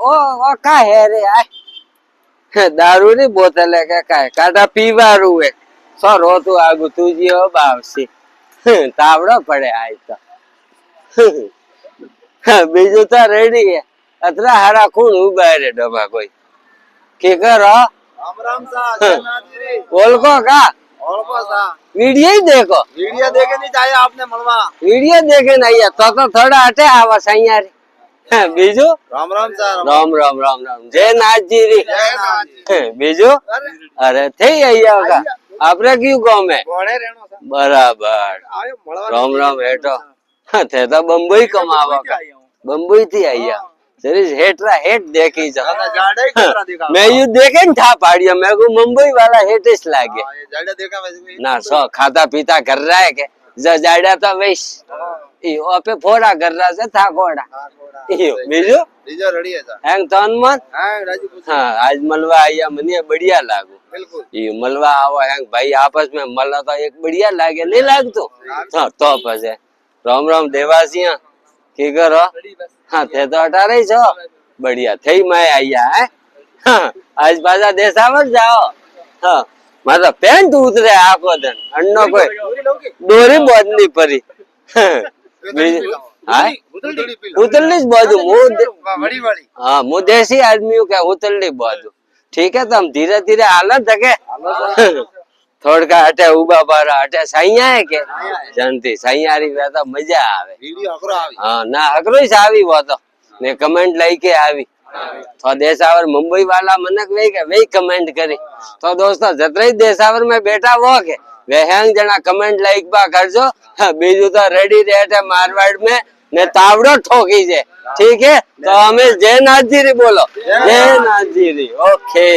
ओ का है रे यार दारू ની બોતલ કે કાય કાઢા પીવારું હે સો રોતું આગુ તુજી હો બાવસી તાવડો પડે આય તો બીજું તો રેડી હે અતરા હારા ખૂણ ઉભા રે ડોબા કોઈ કે કરો राम राम सा जय नाथजी ઓલકો કા ओळखो सा वीडियो ही देखो वीडियो देखे नहीं चाहिए आपने મળવા वीडियो देखे नहीं है तो थोड़ा हटे आवा सैया रे બીજું राम राम सा રામ રામ રામ રામ જય નાથજી રી जय नाथजी બીજું અરે થઈ આયા કા આપણે કયું ગામ હે ઘોડે રહેણો सा બરાબર આયો મળવા રામ રામ હેઠો તે તો બંબઈ કમાવા કા બંબઈ થી આયા સરીસ હેઠરા હેઠ દેખી જા जाड़े ही कतरा देखा मैं यू देखे न था पाड़िया मैं को मुंबई वाला हेटेस लागे ये जाड़े देखा वैसे ना सो खाता पीता कर रहा है के जाड़ा तो वैस ई ओपे फोड़ा कर रहा से था कोड़ा ई बीजू डीजे रेडी है सा हैंग तन मन हां राजू पूछ हाँ आज मलवा आया मने बढ़िया लागू बिल्कुल ई मलवा आवा हैंग भाई आपस में मला तो एक बढ़िया लागे नहीं लागतो हाँ तो पसे राम राम देवासिया की करो हाँ थे तो अटारे छो बढ़िया थई मैं आया है हाँ, आज बाजा देसावर जाओ हाँ मारा पेंट उतरे आखो दिन अन्नो कोई डोरी बोधनी परी हाँ उतरली ज बाजू बड़ी बड़ी हाँ मुँह देसी आदमियों क्या उतरली बाजू ठीक है तो हम धीरे धीरे हालत थके थोड़का हटे उबा बारा हटे सैया है के जानती सैया री वे तो मजा आवे वीडियो हकरो आवी हाँ ना हकरो ही आवी वो तो ने कमेंट लाई के आवी तो देसावर मुंबई वाला मनक वे कमेंट करी तो दोस्तों जतरे देसावर में बैठा वो के वे हैंग जना कमेंट लाइक बा करजो बीजू तो रेडी रहते मारवाड़ में ने तावड़ो ठोकी जे ठीक है तो हमें जय नाथ जी री बोलो जय नाथ जी री ओके।